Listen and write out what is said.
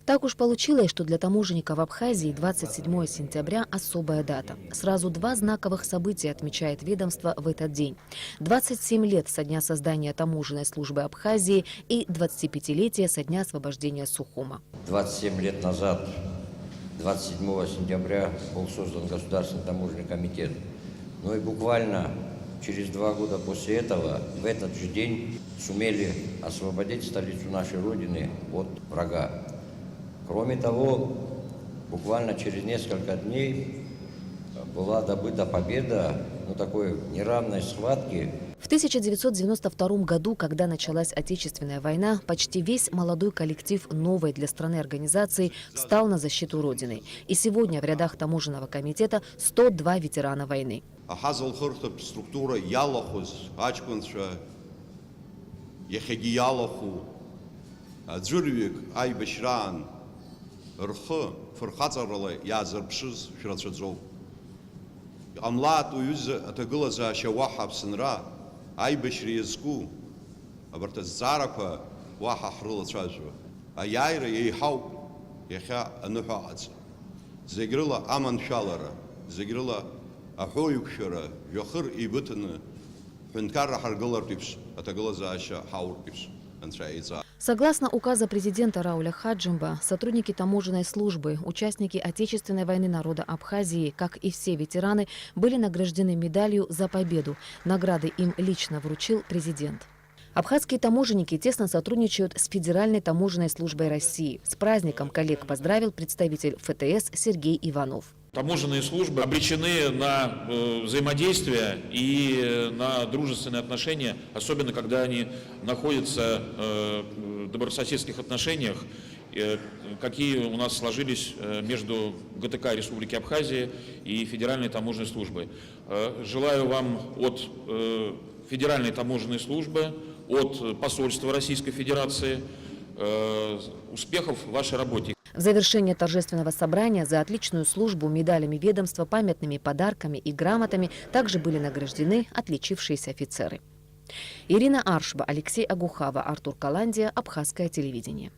Так уж получилось, что для таможенников Абхазии 27 сентября – особая дата. Сразу два знаковых события отмечает ведомство в этот день. 27 лет со дня создания таможенной службы Абхазии и 25-летие со дня освобождения Сухума. 27 лет назад, 27 сентября, был создан Государственный таможенный комитет. Ну и буквально через 2 года после этого, в этот же день, сумели освободить столицу нашей Родины от врага. Кроме того, буквально через несколько дней была добыта победа на такой неравной схватке. В 1992 году, когда началась Отечественная война, почти весь молодой коллектив новой для страны организации встал на защиту Родины. И сегодня в рядах таможенного комитета 102 ветерана войны. Амлат уюз атагылаза шаваха псынра айбашри язку абартазараква ваха хрылацажва аяйра ейхау яха анухаадза зегрыла аманшалара зегрыла ахоюкшара жохыр ибытыны хункара харгылар типс атагылаза аша хаур типс антраиза. Согласно указа президента Рауля Хаджимба, сотрудники таможенной службы, участники Отечественной войны народа Абхазии, как и все ветераны, были награждены медалью за победу. Награды им лично вручил президент. Абхазские таможенники тесно сотрудничают с Федеральной таможенной службой России. С праздником коллег поздравил представитель ФТС Сергей Иванов. Таможенные службы обречены на взаимодействие и на дружественные отношения, особенно когда они находятся в добрососедских отношениях, какие у нас сложились между ГТК Республики Абхазия и Федеральной таможенной службой. Желаю вам от Федеральной таможенной службы, от посольства Российской Федерации успехов в вашей работе. В завершение торжественного собрания за отличную службу медалями ведомства, памятными подарками и грамотами также были награждены отличившиеся офицеры. Ирина Аршба, Алексей Агухава, Артур Каландия, Абхазское телевидение.